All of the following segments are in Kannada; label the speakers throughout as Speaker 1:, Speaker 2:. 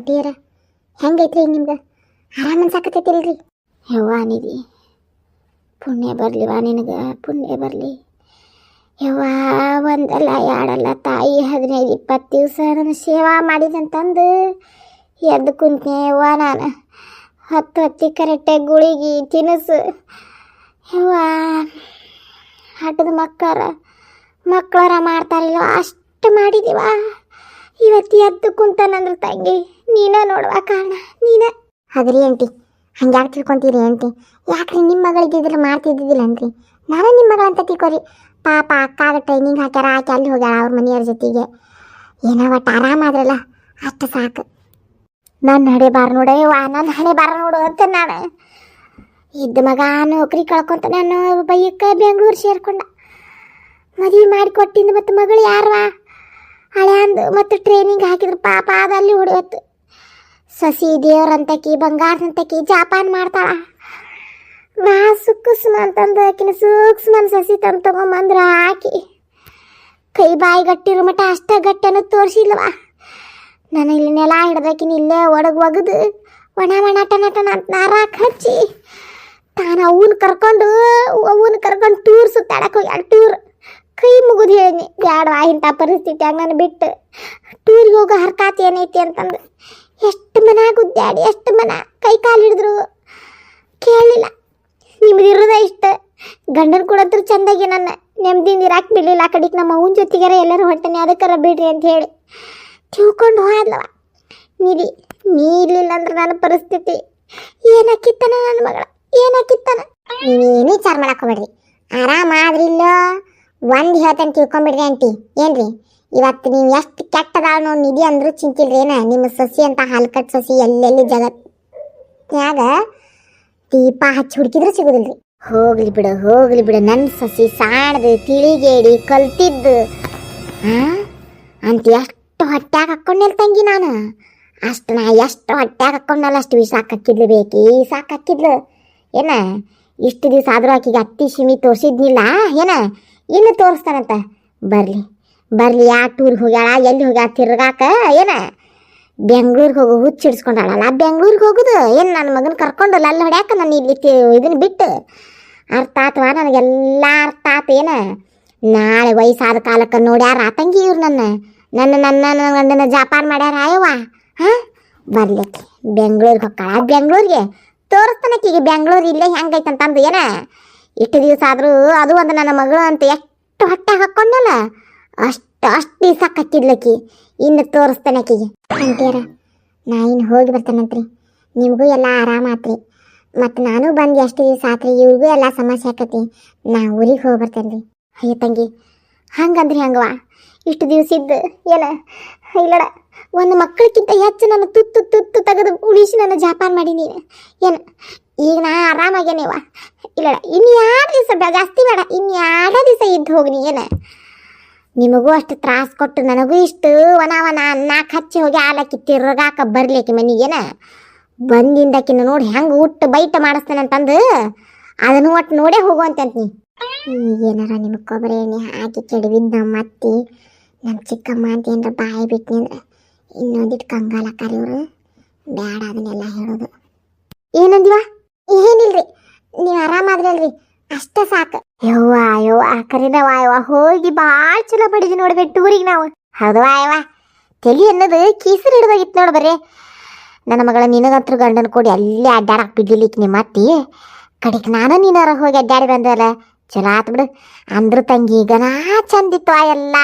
Speaker 1: ಆಂಟಿಯರ ಹೆಂಗೈತ್ರಿ ನಿಮ್ಗೆ ಆರಾಮ ಅನ್ಸಾಕತ್ತೈತಿಲ್ರಿ? ಯವ್ವ ನಿಧಿ, ಪುಣ್ಯ ಬರಲಿವಾ ನಿನಗೆ, ಪುಣ್ಯ ಬರಲಿ ಯವ್ವ. ಒಂದಲ್ಲ ಎರಡಲ್ಲ ತಾಯಿ 15-20 ದಿವಸ ನನ್ನ ಸೇವಾ ಮಾಡಿದಂತಂದು ಎದ್ದು ಕುಂತನೆ ಯವ್ವ. ನಾನು ಹೊತ್ತಿ ಕರೆಕ್ಟಾಗಿ ಗುಳಿಗೆ ತಿನಿಸು ಯವ್ವ. ಹಟ್ಟದ ಮಕ್ಕಳರ ಮಾಡ್ತಾರಿಲ್ವ ಅಷ್ಟು ಮಾಡಿದೀವ. ಇವತ್ತು ಎದ್ದು ಕುಂತಾನಂದ್ರೆ ತಂಗಿ ನೀನ ನೋಡುವ ಕಾರಣ ನೀನ. ಅದ್ರಿ ಆಂಟಿ ಹಂಗ್ಯಾಕೆ ತಿಳ್ಕೊಂತೀರಿ ಆಂಟಿ? ಯಾಕ್ರಿ ನಿಮ್ಮ ಮಗಳಿದ್ದಿದ್ರೆ ಮಾಡ್ತಿದ್ದಿದ್ದಿಲ್ಲ ಅನ್ರಿ? ನಾನು ನಿಮ್ಮ ಮಗಳಂತ ತಿಳ್ಕೊರಿ. ಪಾಪ ಅಕ್ಕಾಗ ಟ್ರೈನಿಂಗ್ ಹಾಕ್ಯಾರ, ಆಕೆ ಅಲ್ಲಿ ಹೋಗ್ಯಾಳ ಅವ್ರ ಮನೆಯವ್ರ ಜೊತೆಗೆ. ಏನೋ ಒಟ್ಟು ಆರಾಮಾದ್ರಲ್ಲ ಅಷ್ಟು ಸಾಕು. ನನ್ನ ಹಣೆ ಬಾರ ನೋಡಯ್ಯವ್ವ, ನನ್ನ ಹಣೆ ಬಾರ ನೋಡು ಅಂತ ನಾನು ಇದ್ದ ಮಗ ನೌಕರಿ ಕಳ್ಕೊಂತ ನಾನು ಬೈಯಕ್ಕೆ ಬೆಂಗಳೂರು ಸೇರ್ಕೊಂಡ. ಮದುವೆ ಮಾಡಿ ಕೊಟ್ಟಿದ್ದು ಮತ್ತು ಮಗಳು ಯಾರವ ಹಳೆ ಅಂದು ಮತ್ತು ಟ್ರೈನಿಂಗ್ ಹಾಕಿದ್ರು. ಪಾಪ ಅದಲ್ಲಿ ಹೊಡೆಯತ್ತು. ಸಸಿ ದೇವ್ರಂತಕಿ ಬಂಗಾರದಂತಕಿ ಜಾಪಾನ್ ಮಾಡ್ತಾಳ. ನಾ ಸುಕ್ಕುಸ್ಮ ಅಂತಂದು ಆಕಿನ ಸೂಕ್ಷ್ಮನ್ ಸಸಿ ತಂದು ತಗೊಂಬಂದ್ರ ಹಾಕಿ ಕೈ ಬಾಯಿ ಗಟ್ಟಿರೋ ಮಟ್ಟ ಅಷ್ಟ ಗಟ್ಟನ್ನು ತೋರಿಸಿಲ್ವ. ನಾನು ಇಲ್ಲಿ ನೆಲ ಹಿಡ್ದಾಕಿನ ಇಲ್ಲೇ ಒಗದು ಒಣ ಟನಟನ ಅಂತ ನಾರಾಕ್ ಹಚ್ಚಿ ತಾನು ಅವನ್ನ ಕರ್ಕೊಂಡು ಟೂರ್ ಸುತ್ತಾಡಕ್ಕೆ ಹೋಗ್ಯಾಳ. ಟೂರ್ ಕೈ ಮುಗಿದು ಹೇಳಿನಿ, ಬ್ಯಾಡವಾ ಇಂಥ ಪರಿಸ್ಥಿತಿಯಾಗ ನಾನು ಬಿಟ್ಟು ಟೂರಿಗೆ ಹೋಗೋ ಹರ್ಕಾತಿ ಏನೈತಿ ಅಂತಂದು ಎಷ್ಟು ಮನ ಗುದ್ದಾಡಿ ಎಷ್ಟು ಮನ ಕೈ ಕಾಲು ಹಿಡಿದ್ರು ಕೇಳಲಿಲ್ಲ. ನಿಮ್ದು ಇರೋದ ಇಷ್ಟ. ಗಂಡನ ಕೊಡತ್ರ ಚಂದಾಗಿ ನನ್ನ ನೆಮ್ಮದಿಯಿಂದ ಇರಾಕ್ ಬಿಡಲಿಲ್ಲ. ಆ ಕಡೆಗೆ ನಮ್ಮ ಅವನ ಜೊತೆಗಾರ ಎಲ್ಲರೂ ಹೊಟ್ಟೆನೆ ಅದಕ್ಕಾರ ಬಿಡ್ರಿ ಅಂತ ಹೇಳಿ ತಿಳ್ಕೊಂಡು ಹೋದ್ಲವ. ನಿಧಿ ನೀ ಇರ್ಲಿಲ್ಲ ಅಂದ್ರೆ ನನ್ನ ಪರಿಸ್ಥಿತಿ ಏನಾಕಿತ್ತಾನ, ನನ್ನ ಮಗಳ ಏನಾಕಿತ್ತಾನ. ನೀವೇನು ವಿಚಾರ ಮಾಡಕ್ಕೆ ಹೋಗ್ಬೇಡ್ರಿ, ಆರಾಮಾದ್ರಿಲ್ಲ. ಒಂದು ಹೇಳ್ತಾನೆ ತಿಳ್ಕೊಂಬಿಡ್ರಿ ಆಂಟಿ. ಏನ್ರಿ ಇವತ್ತು ನೀವು ಎಷ್ಟು ಕೆಟ್ಟದಾಳ ನೋಡಿ ನಿಧಿ ಅಂದ್ರೂ ಚಿಂತಿಲ್ರಿ. ಏನ ನಿಮ್ಮ ಸಸಿ ಅಂತ ಹಲ್ಕಟ್ ಸಸಿ ಎಲ್ಲೆಲ್ಲಿ ಜಗತ್ನ್ಯಾಗ ದೀಪ ಹಚ್ಚಿ ಹುಡುಕಿದ್ರು ಸಿಗುದಿಲ್ರಿ. ಹೋಗ್ಲಿ ಬಿಡು ನನ್ನ ಸಸಿ ಸಾಣದು ತಿಳಿಗೇಡಿ ಕಲ್ತಿದ್ದು ಅಂತ ಎಷ್ಟು ಹೊಟ್ಟ್ಯಾಗ ಹಾಕ್ಕೊಂಡೆಲ್ ತಂಗಿ ನಾನು. ಅಷ್ಟು ನಾ ಎಷ್ಟು ಹೊಟ್ಟ್ಯಾಗ ಹಾಕ್ಕೊಂಡಲ್ಲ ಅಷ್ಟು ವಿಷ ಹಾಕಿದ್ಲು ಬೇಕಿ ಸಾಕಾಕಿದ್ಲು. ಏನ ಇಷ್ಟು ದಿವಸ ಆದರೂ ಆಕಿಗೆ ಅತ್ತಿ ಶಿಮಿ ತೋರಿಸಿದ್ನಿಲ್ಲ. ಏನ ಇನ್ನು ತೋರಿಸ್ತಾನಂತ. ಬರ್ಲಿ ಯಾ ಟೂರ್ಗೆ ಹೋಗ್ಯಾಳ ಎಲ್ಲಿ ಹೋಗ್ಯಾಳ ತಿರ್ಗಾಕ. ಏನ ಬೆಂಗ್ಳೂರಿಗೆ ಹೋಗೋ ಹುಚ್ಚಿಡ್ಸ್ಕೊಂಡಾಳಲ್ಲ, ಬೆಂಗ್ಳೂರಿಗೆ ಹೋಗುದು ಏನು ನನ್ನ ಮಗನ ಕರ್ಕೊಂಡು ಅಲ್ಲಿ ಹೊಡ್ಯಾಕ ನಾನು ಇಲ್ಲಿ ಇದನ್ನು ಬಿಟ್ಟು. ಅರ್ಥ ಆತವಾ ನನಗೆಲ್ಲ ಅರ್ಥ ಆತು. ಏನ ನಾಳೆ ವಯಸ್ಸಾದ ಕಾಲಕ್ಕೆ ನೋಡ್ಯಾರ ತಂಗಿ ಇವ್ರು ನನ್ನ ಗಂಡನ ಜಾಪಾನ್ ಮಾಡ್ಯಾರ ಆಯವ್ವ. ಹಾಂ ಬರ್ಲಿಕ್ಕೆ ಬೆಂಗ್ಳೂರಿಗೆ ಹೊಕ್ಕಾಳ, ಬೆಂಗ್ಳೂರಿಗೆ ತೋರಿಸ್ತಾನಕ್ಕಿಗೆ ಬೆಂಗ್ಳೂರು ಇಲ್ಲೇ ಹೆಂಗೈತಂತಂದು. ಏನ ಇಷ್ಟು ದಿವಸ ಆದರೂ ಅದು ಒಂದು ನನ್ನ ಮಗಳು ಅಂತ ಎಷ್ಟು ಹೊಟ್ಟೆ ಹಾಕ್ಕೊಂಡಲ್ಲ ಅಷ್ಟು ದಿವಸ ಕಚ್ಚಿದ್ಲಕ್ಕಿ. ಇನ್ನು ತೋರಿಸ್ತಾನೆ ಆಕಿಗೆ. ಅಂತೀರ ನಾ ಇನ್ನು ಹೋಗಿ ಬರ್ತಾನಂತ್ರಿ. ನಿಮಗೂ ಎಲ್ಲ ಆರಾಮಾತ್ರಿ. ಮತ್ತು ನಾನು ಬಂದು ಎಷ್ಟು ದಿವಸ ಆತ್ರಿ, ಇವ್ರಿಗೂ ಎಲ್ಲ ಸಮಸ್ಯೆ ಆಕತಿ. ನಾ ಊರಿಗೆ ಹೋಗಿ ಬರ್ತೇನೆ ರೀ. ಅಯ್ಯೋ ತಂಗಿ ಹಂಗಂದ್ರಿ ಹಂಗವ ಇಷ್ಟು ದಿವಸ ಇದ್ದು ಏನ ಇಲ್ಲಡ ಒಂದು ಮಕ್ಕಳಕ್ಕಿಂತ ಹೆಚ್ಚು ನಾನು ತುತ್ತು ತೆಗೆದು ಉಳಿಸಿ ನಾನು ಜಾಪಾನ್ ಮಾಡಿ ನೀನು. ಏನು ಈಗ ನಾ ಆರಾಮಾಗೇನೇವ ಇಲ್ಲಡ. ಇನ್ನು 2 ದಿವಸ ಜಾಸ್ತಿ ಬೇಡ, ಇನ್ನು 2 ದಿವಸ ಇದ್ದು ಹೋಗ್ನಿ. ಏನ ನಿಮಗೂ ಅಷ್ಟು ತ್ರಾಸ ಕೊಟ್ಟು ನನಗೂ ಇಷ್ಟು ವನ ನಾಲ್ಕು ಹಚ್ಚಿ ಹೋಗಿ ಆಲಕ್ಕಿ ತಿರ್ಗಾಕ ಬರ್ಲಿಕ್ಕೆ ಮನೆಗೇನ ಬಂದಿಂದಕ್ಕಿನ್ನ ನೋಡಿ ಹೆಂಗೆ ಊಟ ಬೈಟ ಮಾಡಿಸ್ತಾನಂತಂದು ಅದನ್ನು ಒಟ್ಟು ನೋಡೇ ಹೋಗುವಂತಂತ. ಏನಾರ ನಿಮಗೆ ಕೊಬ್ಬರಿ ಎಣ್ಣೆ ಹಾಕಿ ಕೆಡವಿದ್ದು ನಮ್ಮ ಅತ್ತಿ ನಮ್ಮ ಚಿಕ್ಕಮ್ಮ ಅಂತ ಏನಾರ ಬಾಯಿ ಬಿಟ್ನಿ ಅಂದ್ರೆ ಇನ್ನೊಂದಿಟ್ಟು ಕಂಗಾಲಕ್ಕಾರ ಇವರು. ಬೇಡ ಅದನ್ನೆಲ್ಲ ಹೇಳೋದು. ಏನಂದಿವ? ಏನಿಲ್ರಿ, ನೀವು ಆರಾಮಾದ್ರಲ್ರಿ ಅಷ್ಟ ಸಾಕು. ಯವ್ವ ಕರಿನವ ಯವ್ವ ಹೋಗಿ ಭಾಳ ಚಲೋ ಪಡಿದ್ವಿ ನೋಡ್ಬೇಕು ಟೂರಿಗೆ ನಾವು. ಹೌದವಾ ಯವ್ವ ತಲೆ ಅನ್ನೋದು ಕೀಸರು ಹಿಡ್ದಾಗಿತ್ತು ನೋಡಿ. ಬರ್ರಿ ನನ್ನ ಮಗಳ ನಿನಗಂತರೂ ಗಂಡನ ಕೊಡಿ ಅಲ್ಲೇ ಅಡ್ಡಾಡಕ್ಕೆ ಬಿಡ್ಲಿಕ್ಕೆ ನಿಮ್ಮ ಅತ್ತಿ ಕಡೆಗೆ ನಾನು ನೀನಾರ ಹೋಗಿ ಅಡ್ಡಾಡಿ ಬಂದಲ್ಲ ಚಲೋ ಆತು ಬಿಡು. ಅಂದ್ರ ತಂಗಿ ಗನಾ ಚಂದಿತ್ತು ಎಲ್ಲ.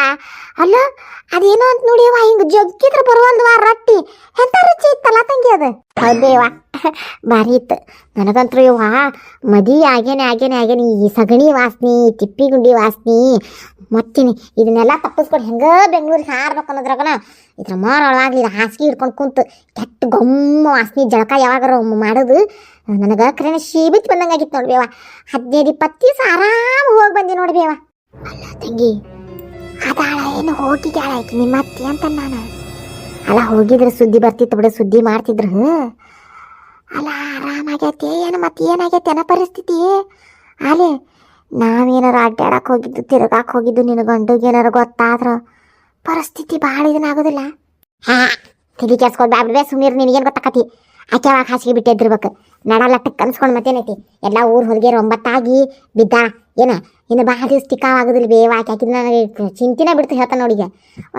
Speaker 1: ಅಲ್ಲ ಅದೇನೋ ಅಂತ ನೋಡಿಯವ್ವ ಹಿಂಗೆ ಜಗ್ಗಿದ್ರೆ ಬರುವಲ್ವಾ ರೊಟ್ಟಿ ಎಂಥ ರುಚಿ ಇತ್ತಲ್ಲ ತಂಗಿ ಅದು. ಹೌದೇವ ಭಾರಿ ಇತ್ತು. ನನಗಂತೂ ಯವ್ವ ಮದಿ ಆಗೇನೆ ಈ ಸಗಣಿ ವಾಸನೆ ತಿಪ್ಪಿ ಗುಂಡಿ ವಾಸನೆ ಮತ್ತಿನಿ ಇದನ್ನೆಲ್ಲ ತಪ್ಪಿಸ್ಕೊಂಡು ಹೆಂಗೆ ಬೆಂಗ್ಳೂರಿಗೆ ಹಾರ್ಬೇಕು ಅನ್ನೋದ್ರಾಗನ ಇದ್ರ ಮಾರೊಳಗಾಗ್ಲಿ ಇದು ಹಾಸಿಗೆ ಹಿಡ್ಕೊಂಡು ಕುಂತು ಕೆಟ್ಟ ಗೊಮ್ಮ ವಾಸನೆ ಜಳಕ ಯಾವಾಗಾರ ಮಾಡೋದು ನನಗೆ ಕರೆನ ಶೀಬಿತ್ ಬಂದಂಗೆ ಆಗಿತ್ತು ನೋಡ್ಬೇವ. 15-20 ದಿವಸ ಆರಾಮ ಹೋಗಿ ಬಂದಿ ನೋಡ್ಬೇವ. ಅಲ್ಲ ತಂಗಿ ಅದಾಳ ಏನು ಹೋಗಿಗ್ಯಾಳ ಆಯ್ತು ನಿಮ್ಮ ಅತ್ತಿ ಅಂತ ನಾನು. ಅಲ್ಲ ಹೋಗಿದ್ರೆ ಸುದ್ದಿ ಬರ್ತಿತ್ತು ಬಿಡು, ಸುದ್ದಿ ಮಾಡ್ತಿದ್ರು. ಅಲ್ಲ ಆರಾಮಾಗೈತೆ ಏನು ಮತ್ತೆ ಏನಾಗೈತೆ ಅನ್ನೋ ಪರಿಸ್ಥಿತಿ. ಅಲ್ಲೇ ನಾವೇನಾರು ಅಡ್ಡಾಡಕ್ಕೆ ಹೋಗಿದ್ದು ತಿರ್ಗಾಕೆ ಹೋಗಿದ್ದು ನಿನ್ನ ಗಂಡಿಗೆ ಏನಾರು ಗೊತ್ತಾದ್ರೆ ಪರಿಸ್ಥಿತಿ ಭಾಳ ಇದನ್ನಾಗೋದಿಲ್ಲ. ತಿಳಿ ಕೆರ್ಸ್ಕೊಂಡು ಬ್ಯಾಡ್ಬೇ ಸುಮ್ಮೀರ್ ನಿನಗೇನು ಗೊತ್ತಾಕತಿ ಆಕೆ ಅವಾಗ ಹಾಸಿಗೆ ಬಿಟ್ಟಿದ್ದಿರ್ಬೇಕು ನಡಲಟ್ಟಕ್ಕೆ ಕನ್ಸ್ಕೊಂಡು ಮತ್ತೇನೈತಿ ಎಲ್ಲ ಊರು ಹೊಲಿಗೆ 9 ಬಿದ್ದ ಏನ ಇನ್ನು ಭಾಳ ದಿವ್ಸ ಟಿಕಾವ್ ಆಗೋದಿಲ್ಲ ಬೇವ ಆಕಿನ ನನಗೆ ಚಿಂತಿನೇ ಬಿಡ್ತು ಹೇಳ್ತಾನೆ ನೋಡಿಗೆ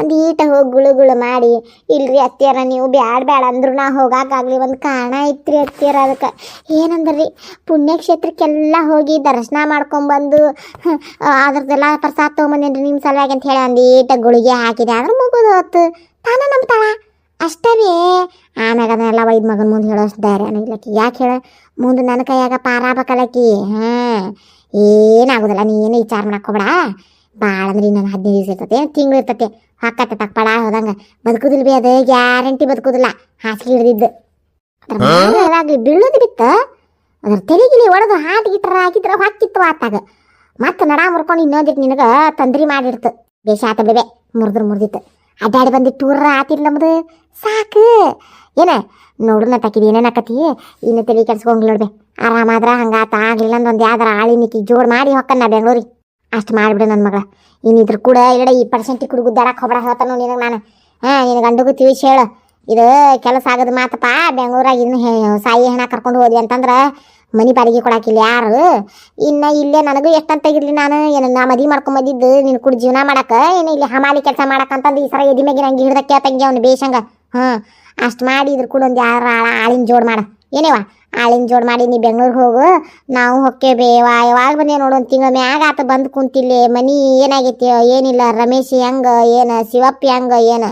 Speaker 1: ಒಂದು ಈಟ ಹೋಗಿ ಗುಳು ಮಾಡಿ ಇಲ್ರಿ ಅತ್ತಿಯರ ನೀವು ಬ್ಯಾಡ ಅಂದ್ರು ನಾ ಹೋಗಾಕಾಗಲಿ ಒಂದು ಕಾರಣ ಐತ್ರಿ ಅತ್ತಿಯರ ಅದಕ್ಕೆ ಏನಂದ್ರಿ ಪುಣ್ಯಕ್ಷೇತ್ರಕ್ಕೆಲ್ಲ ಹೋಗಿ ದರ್ಶನ ಮಾಡ್ಕೊಂಬಂದು ಅದ್ರದ್ದೆಲ್ಲ ಪ್ರಸಾದ ತೊಗೊಂಬಂದೇನ್ರಿ ನಿಮ್ಮ ಸಲುವಾಗಿ ಅಂತ ಹೇಳಿ ಒಂದು ಈಟ ಗುಳಿಗೆ ಹಾಕಿದೆ ಅಂದ್ರೆ ಮುಗಿದು ಹೊತ್ತು ತಾನ ನಂಬ್ತಾಳ ಅಷ್ಟೇ ಆಮ್ಯಾಗ ಅದನ್ನೆಲ್ಲ ವೈದ್ ಮಗನ ಮುಂದೆ ಹೇಳೋಷ್ಟು ಧೈರ್ಯನೂ ಇಲ್ಲಕಿ ಯಾಕೆ ಹೇಳ ಮುಂದೆ ನನ್ನ ಕೈಯಾಗ ಪಾರಾಬಕಲಕಿ ಏನಾಗೋದಿಲ್ಲ ನೀ ಏನು ವಿಚಾರ ಮಾಡಕ್ಕೋಬೇಡ ಭಾಳ ಅಂದ್ರೆ ಇನ್ನೊಂದು 15 ದಿವಸ ಇರ್ತತೆ ತಿಂಗಳು ಇರ್ತತೆ ಹಾಕತ್ತೆ ತಕ್ಪಡ ಹೋದಂಗೆ ಬದುಕುದಿಲ್ಲ ಬಿ ಅದು ಗ್ಯಾರಂಟಿ ಬದುಕುದಿಲ್ಲ ಹಾಸಿಗೆ ಹಿಡ್ದಿದ್ದು ಅದಾಗಲಿ ಬೀಳೋದು ಬಿತ್ತ ಅದ್ರ ತೆಲಿಗಿಲಿ ಒಡೆದು ಹಾಟ್ ಗಿಟ್ರ ಹಾಕಿದ್ರ ಹಾಕಿತ್ತು ಆತಾಗ ಮತ್ತೆ ನಡ ಮುರ್ಕೊಂಡು ಇನ್ನೊಂದಿಟ್ಟು ನಿನಗೆ ತೊಂದ್ರೆ ಮಾಡಿಡ್ತು ಬೇಷ ಆತ ಬಿಡೆ ಮುರಿದಿತ್ತು ಅಡ್ಡಾಡಿ ಬಂದಿಟ್ಟು ಟೂರ ಆತಿರ್ಲ ನಮ್ದು ಸಾಕು ಏನ ನೋಡು ತಕ್ಕಿದ ಏನೇನು ಆಕತಿ ಇನ್ನು ತಲೆ ಕೆಡ್ಸ್ಕೊಂಡ್ ನೋಡ್ಬೆ ಆರಾಮಾದ್ರ ಹಂಗಾತ ಆಗ್ಲಿಲ್ಲ ಒಂದು ಯಾವ್ದಾರ ಆಳಿನಿಕ್ಕಿ ಜೋಡ್ ಮಾಡಿ ಹೊಕ್ಕನ್ನ ಬೆಂಗಳೂರಿಗೆ ಅಷ್ಟು ಮಾಡಿಬಿಡು ನನ್ನ ಮಗಳ ಇನ್ನಿದ್ರ ಕೂಡ ಇಲ್ಲ 20% ಕುಡು ಗುದ್ದಾಡಕ್ಕೆ ಹೋಗ್ಬೇಡ ಹೇಳ್ತಾನು ನಿನಗೆ ನಾನು ನಿನ್ನ ಗಂಡಗೂ ತಿಳಿಸಿ ಹೇಳು ಇದು ಕೆಲಸ ಆಗದ ಮಾತಪ್ಪ ಬೆಂಗಳೂರಾಗ ಇದನ್ನ ಸಾಯಿ ಹೆಣ ಕರ್ಕೊಂಡು ಹೋದಿ ಅಂತಂದ್ರೆ ಮನೆ ಬಾಡಿಗೆ ಕೊಡಾಕಿಲ್ಲ ಯಾರು ಇನ್ನು ಇಲ್ಲೇ ನನಗೂ ಎಷ್ಟಂತ ತೆಗಿರ್ಲಿ ನಾನು ಏನು ನಾ ಮದುವೆ ಮಾಡ್ಕೊಂಬಂದಿದ್ದು ನೀನು ಕೂಡ ಜೀವನ ಮಾಡಕ್ಕೆ ಏನು ಇಲ್ಲಿ ಹಮಾಲಿ ಕೆಲಸ ಮಾಡಕ್ಕಂತಂದು ಈ ಸರ ಎದಿ ಮ್ಯಾಗಿನ ಹಂಗೆ ಹಿಡ್ದಕ್ಕೆ ತಂಗಿ ಅವ್ನು ಬೇಷಂಗ ಅಷ್ಟು ಮಾಡಿ ಇದ್ರ ಕೂಡ ಒಂದು ಯಾರು ಆಳಿನ ಜೋಡ್ ಮಾಡ ಏನೇವ ಆಳಿನ ಜೋಡ್ ಮಾಡಿ ನೀ ಬೆಂಗ್ಳೂರಿಗೆ ಹೋಗು ನಾವು ಹೊಕ್ಕೇಬೇ ಯಾವಾಗ ಬಂದೇ ನೋಡು ಒಂದು ತಿಂಗಳ ಮ್ಯಾಗ ಆತ ಬಂದು ಕುಂತಿಲ್ಲಿ ಮನಿ ಏನಾಗೈತಿ ಏನಿಲ್ಲ ರಮೇಶ್ ಹೆಂಗೆ ಏನು ಶಿವಪ್ಪಿ ಹೆಂಗೆ ಏನು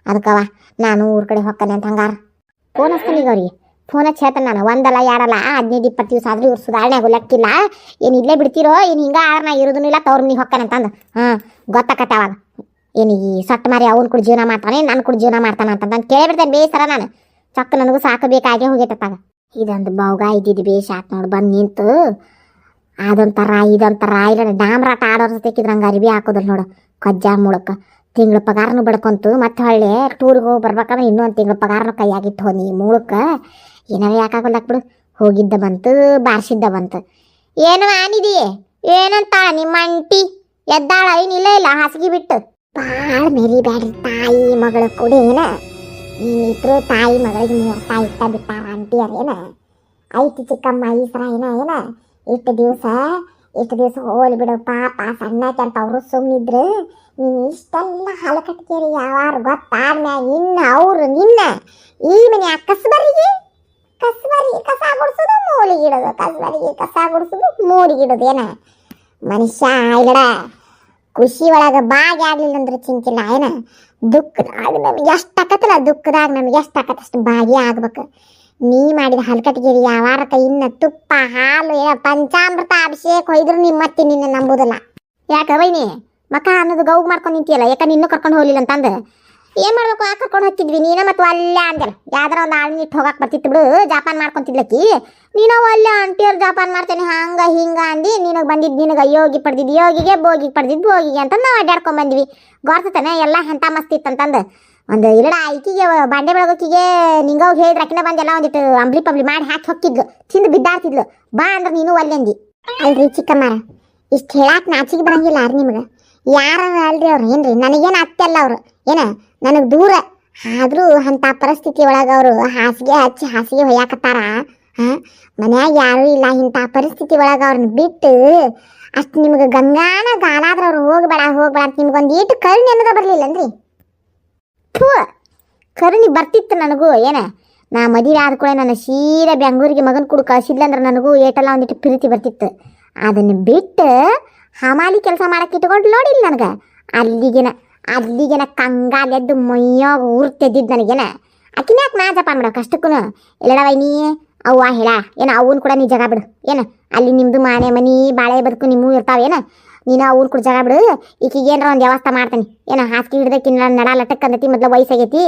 Speaker 1: ಅದಕ್ಕವ ನಾನು ಊರ ಕಡೆ ಹೊಕ್ಕನೆ ಅಂತ ಹಂಗಾರ ಫೋನ್ ಹಚ್ತಾನೆ ಈಗ ಅವ್ರಿಗೆ ಫೋನ್ ಹಚ್ಚಿ ಹೇಳ್ತಾನೆ ನಾನು ಒಂದಲ್ಲ ಯಾರಲ್ಲ 15-20 ದಿವಸ ಆದ್ರೂ ಇವ್ರು ಸುಧಾರಣೆ ಆಗೋ ಲೆಕ್ಕಿಲ್ಲ ಏನು ಇಲ್ಲೇ ಬಿಡ್ತಿರೋ ಏನು ಹಿಂಗೆ ಆರ್ನ ಇರೋದೂ ಇಲ್ಲ ತವ್ರ ಮನಿಗೆ ಹೊಕ್ಕನೆ ಅಂತಂದು ಗೊತ್ತಾಕತ್ತೆ ಅವಾಗ ಏನು ಈ ಸಟ್ಟು ಮಾರಿ ಅವ್ನು ಕೂಡ ಜೀವನ ಮಾಡ್ತಾನೆ ನಾನು ಕೂಡ ಜೀವನ ಮಾಡ್ತಾನೆ ಅಂತಂದು ಕೇಳಿಬಿಡ್ತೇನೆ ಬೇಸರ ನಾನು ಚಕ್ಕ ನನಗೂ ಸಾಕು ಬೇಕಾಗೇ ಹೋಗೈತಾಗ ಇದೊಂದು ಬಾವ್ಗ ಇದ್ದಿದ್ದು ಬೇಷ ಆತ್ ನೋಡಿ ಬಂದು ನಿಂತು ಅದೊಂಥರ ಇದೊಂಥರ ಇಲ್ಲ ಡಾಮ್ರಾಟ ಆಡೋರು ತೆಕ್ಕಿದ್ರೆ ಹಂಗೆ ಅರಿವಿ ಹಾಕೋದಿಲ್ಲ ನೋಡು ಕಜ್ಜಾ ಮುಳಕ್ಕೆ ತಿಂಗಳ ಪಗಾರನು ಬಡ್ಕೊಂತು ಮತ್ತೆ ಹೊಳ್ಳಿ ಟೂರ್ಗೆ ಹೋಗಿ ಬರ್ಬೇಕಂದ್ರೆ ಇನ್ನೊಂದು ತಿಂಗಳ ಪಗಾರನು ಕೈಯಾಗಿಟ್ಟು ಹೋಗಿ ಮೂಳಕ್ಕೆ ಏನಾರ ಯಾಕಾಗಲ್ಲಕ್ ಬಿಡು ಹೋಗಿದ್ದ ಬಂತು ಬಾರಿಸಿದ್ದ ಬಂತು ಏನು ಆನಿದಿ ಏನಂತಾಳ ನಿಮ್ಮ ಅಂಟಿ ಎದ್ದಾಳ ಏನಿಲ್ಲ ಇಲ್ಲ ಹಾಸಿಗೆ ಬಿಟ್ಟು ಭಾಳ ಮೆರಿಬ್ಯಾಡ್ರಿ ತಾಯಿ ಮಗಳು ಕೂಡ ಏನ ನೀನಿದ್ರು ತಾಯಿ ಮಗಳಿಗೆ 3 ತಾಯಿ ಇಟ್ಟ ಬಿಟ್ಟಾರ ಅಂಟಿಯರೇನ ಐತಿ ಚಿಕ್ಕಮ್ಮ ಈ ಸರ ಏನ ಇಷ್ಟು ದಿವಸ ಹೋಲಿ ಬಿಡು ಪಾಪ ಸಣ್ಣಕ್ಕೆ ಅಂತ ಅವರು ಸುಮ್ಮನಿದ್ರು ನೀನು ಇಷ್ಟೆಲ್ಲ ಹಾಲು ಕಟ್ಕೇರಿ ಯಾವಾರು ಗೊತ್ತಾದ್ಮ್ಯಾಗ ಇನ್ನು ಅವರು ನಿನ್ನ ಈ ಮನೆ ಕಸಬರಿಗೆ ಕಸ ಗುಡಿಸೋದು ಮೂಲಿಗಿಡೋದು ಕಸಬರಿಗೆ ಕಸ ಗುಡಿಸೋದು ಮೂಲಿಗಿಡೋದು ಏನ ಮನುಷ್ಯ ಇಲ್ಲಡ ಖುಷಿ ಒಳಗೆ ಬಾಗಿ ಆಗ್ಲಿಲ್ಲ ಅಂದ್ರೆ ಚಿಂತಿಲ್ಲ ಏನ ದುಃಖದಾಗ ನಮ್ಗೆ ಎಷ್ಟು ಆಕತ್ತಲ್ಲ ದುಃಖದಾಗ ನಮ್ಗೆ ಎಷ್ಟು ಆಕತ್ತ ಅಷ್ಟು ಭಾಗಿ ಆಗ್ಬೇಕು ನೀ ಮಾಡಿದ ಹಲ್ಕಟ್ಗೇರಿ ಯಾವಾರ ಇನ್ನು ತುಪ್ಪ ಹಾಲು ಪಂಚಾಮೃತ ಅಭಿಷೇಕ ಹೊಯ್ದ್ರು ನಿಮ್ಮತ್ತಿ ನಿನ್ನ ನಂಬುದಿಲ್ಲ ಯಾಕ ವೈನಿ ಮಕ್ಕ ಅನ್ನೋದು ಗೌಗ್ ಮಾಡ್ಕೊಂಡು ನಿಂತಿಯಲ್ಲ ಯಾಕ ನಿನ್ನೂ ಕರ್ಕೊಂಡು ಹೋಗ್ಲಿಲ್ಲ ಅಂತಂದು ಏನ್ ಮಾಡ್ಬೇಕು ಆ ಕರ್ಕೊಂಡು ಹೋಗ್ತಿದ್ವಿ ನೀನ ಮತ್ತು ಅಲ್ಲೇ ಅಂದಲ್ಲ ಯಾವ್ದಾರ ಒಂದು ಆಳು ಇಟ್ಟು ಹೋಗಕ್ಕೆ ಬರ್ತಿತ್ತು ಬಿಡು ಜಾಪಾನ್ ಮಾಡ್ಕೊಂತಿದ್ಲಕ್ಕಿ ನೀನು ಅಲ್ಲೇ ಅಂಟಿಯವ್ರು ಜಾಪಾನ್ ಮಾಡ್ತೇನೆ ಹಂಗ ಹಿಂಗ ಅಂದು ನಿನಗೆ ಬಂದಿದ್ದು ನಿನಗೆ ಯೋಗಿ ಪಡೆದಿದ್ದು ಯೋಗಿಗೆ ಬೋಗಿಗೆ ಪಡೆದಿದ್ದು ಬೋಗಿಗೆ ಅಂತ ನಾವು ಅಡ್ಡಾಡ್ಕೊಂಡ್ ಬಂದ್ವಿ ಗೊತ್ತತಾನೆ ಎಲ್ಲ ಹೆಂತ ಮಸ್ತ್ ಇತ್ತಂತಂದು ಒಂದು ಇರಡ ಈಕಿಗೆ ಬಾಂಡೆ ಬೆಳಗೋಕಿಗೆ ನಿಂಗೋಗಿ ಹೇಳಿದ್ರೆ ಅಕ್ಕಿನ ಬಂದೆಲ್ಲ ಒಂದಿಟ್ಟು ಅಂಬ್ಲಿ ಪಬ್ಲಿ ಮಾಡಿ ಹಾಕಿ ಹೊಕ್ಕಿದ್ಲು ತಿಂದು ಬಿದ್ದಾಡ್ತಿದ್ಲು ಬಾ ಅಂದ್ರೆ ನೀನು ಅಲ್ಲೆಂದಿ ಅಲ್ರಿ ಚಿಕ್ಕಮ್ಮರ ಇಷ್ಟು ಹೇಳಾಕ್ ನಾಚಿಗೆ ಬರಂಗಿಲ್ಲ ಯಾರು ನಿಮ್ಗೆ ಯಾರ ಅಲ್ರಿ ಅವ್ರು ಏನ್ರಿ ನನಗೇನು ಅಲ್ಲ ಅವರು ಏನ ನನಗೆ ದೂರ ಆದರೂ ಅಂಥ ಪರಿಸ್ಥಿತಿ ಒಳಗೆ ಅವರು ಹಾಸಿಗೆ ಹಚ್ಚಿ ಹಾಸಿಗೆ ಹೊಯ್ಯಾಕತ್ತಾರ ಮನ್ಯಾಗ ಯಾರೂ ಇಲ್ಲ ಇಂಥ ಪರಿಸ್ಥಿತಿ ಒಳಗೆ ಅವ್ರನ್ನ ಬಿಟ್ಟು ಅಷ್ಟು ನಿಮ್ಗೆ ಗಂಗಾನ ಗಾಲಾದ್ರೆ ಅವ್ರು ಹೋಗ್ಬೇಡ ಅಂತ ನಿಮ್ಗೊಂದು ಈಟು ಕರುಣೆ ಅನ್ನೋದ ಬರಲಿಲ್ಲನ್ರಿ ಕರುಣಿ ಬರ್ತಿತ್ತು ನನಗೂ ಏನ ನಾ ಮದುವೆ ಆದ ಕೂಡ ನಾನು ಸೀದಾ ಬೆಂಗಳೂರಿಗೆ ಮಗನ ಕೂಡ ಕಳಿಸಿದ್ಲಂದ್ರೆ ನನಗೂ ಏಟೆಲ್ಲ ಒಂದಿಟ್ಟು ಪ್ರೀತಿ ಬರ್ತಿತ್ತು ಅದನ್ನು ಬಿಟ್ಟು ಹಮಾಲಿ ಕೆಲಸ ಮಾಡಕ್ಕೆ ಇಟ್ಕೊಂಡು ನೋಡಿಲ್ಲ ನನಗೆ ಅಲ್ಲಿಗೆನ ಕಂಗಾಲೆದ್ದು ಮೈಯಾಗ ಊರ್ತೆದ್ದಿದ್ದು ನನಗೇನ ಆಕಿನ ಯಾಕೆ ನಾ ಜಪಾನ್ ಮಾಡೋ ಕಷ್ಟಕ್ಕೂ ಎಲ್ಲಡವ ನೀ ಅವ್ವ ಹೇಳ ಏನ ಅವನ್ ಕೂಡ ನೀ ಜಗ ಬಿಡು ಏನ ಅಲ್ಲಿ ನಿಮ್ದು ಮನಿ ಬಾಳೆ ಬದುಕು ನಿಮ್ಮೂ ಇರ್ತಾವೇನ ನೀನು ಅವ್ನ ಕೂಡ ಜಗ ಬಿಡು ಈಕಿಗೆ ಏನಾರ ಒಂದು ವ್ಯವಸ್ಥೆ ಮಾಡ್ತಾನೆ ಏನ ಹಾಸಿಗೆ ಹಿಡ್ದಕ್ಕಿನ್ನ ನಡ ಲಟಕ್ಕಂದತಿ ಮೊದಲು ವಯಸ್ಸಾಗೈತಿ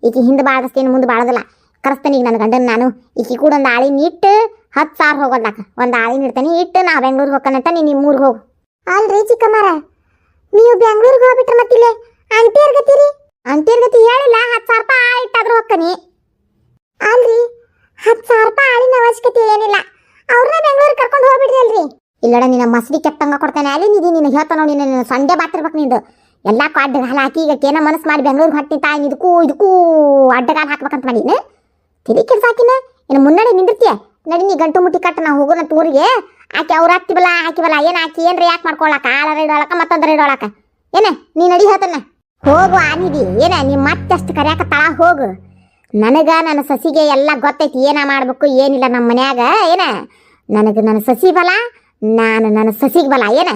Speaker 1: ಈಕಿ ಹಿಂದೆ ಬಾಳದಷ್ಟೇನು ಮುಂದೆ ಬಾಳದಲ್ಲ ಕರೆಸ್ತಾನೆ ಈಗ ನನ್ನ ಗಂಡನ ನಾನು ಈಕಿ ಕೂಡ ಒಂದು ಆಳಿನ ಇಟ್ಟು 10,000 ಹೋಗೋದ್ಲಾಕ ಒಂದು ಆಳಿನ ಇಡ್ತಾನೆ ಇಟ್ಟು ನಾ ಬೆಂಗ್ಳೂರಿಗೆ ಹೋಗ್ಕನಂತ ನೀನು ನಿಮ್ಮ ಊರಿಗೆ ಹೋಗು ಅಲ್ರಿ ಚಿಕ್ಕಮ್ಮರ ನೀವು ಬೆಂಗ್ಳೂರಿಗೆ ಹೋಗ್ಬಿಟ್ರೆ ಮತ್ತಿಲ್ಲೇ ಅಂಟಿಯರ್ಗತಿ ಹೇಳಿಲ್ಲ 10,000 ರೂಪಾಯಿ ಇಟ್ಟಾದ್ರೂ ಹೋಗ್ತಾನೆ ಅಲ್ರಿ 10,000 ರೂಪಾಯಿ ಆಳಿನ ಅವಶ್ಯಕತೆ ಏನಿಲ್ಲ ಅವ್ರನ್ನ ಬೆಂಗ್ಳೂರಿಗೆ ಕರ್ಕೊಂಡು ಹೋಗ್ಬಿಡ್ರಿ ಅಲ್ರಿ ಇಲ್ಲಡ ನಿನ್ನ ಮಸಡಿ ಕೆತ್ತಂಗ ಕೊಡ್ತೇನೆ ಅಲ್ಲಿ ನಿಧಿ ನಿನ್ನ ಹೇಳ್ತಾನೋ ನಿನ್ನ ಸಂಡೆ ಬಾತಿರ್ಬೇಕು ನಿಂದು ಎಲ್ಲಕ್ಕೂ ಅಡ್ಡಗಾಲ ಹಾಕಿ ಈಗ ಏನೋ ಮನಸ್ಸು ಮಾಡಿ ಬೆಂಗಳೂರಿಗೆ ಹೊಟ್ಟಿ ತಾಯಿ ಇದಕ್ಕೂ ಅಡ್ಡಗಾಲ ಹಾಕ್ಬೇಕಂತ ಮಾಡೀನಿ. ತಿಳಿ ಕೆಲ್ಸಾಕಿನ ಇನ್ನು ಮುನ್ನಡೆ ನಿಂದಿರ್ತೀಯ. ನಡಿ ನೀ ಗಂಟು ಮುಟ್ಟಿ ಕಟ್ಟ ನಾವು ಹೋಗೋಣ ಟೂರಿಗೆ. ಆಕೆ ಅವ್ರು ಹಾಕ್ತಿವಲ್ಲ ಏನು ಆಕಿ ಏನ್ರಿ ಯಾಕೆ ಮಾಡ್ಕೊಳಕ ಆಳರ ಇಡೋಳಕ ಮತ್ತೊಂದರ ಇಡೋಳಕ ಏನ ನೀ ನಡಿ ಹೇಳ್ತಾನ ಹೋಗು ಆನಿದಿ ಏನ ನೀ ಮತ್ತಷ್ಟು ಕರ್ಯಾಕ ತಳ ಹೋಗು. ನನಗ ನನ್ನ ಸಸಿಗೆ ಎಲ್ಲ ಗೊತ್ತೈತಿ ಏನ ಮಾಡ್ಬೇಕು ಏನಿಲ್ಲ ನಮ್ಮ ಮನ್ಯಾಗ ಏನ. ನನಗೆ ನನ್ನ ಸಸಿ ಬಲ, ನಾನು ನನ್ನ ಸಸಿಗೆ ಬಲ ಏನ.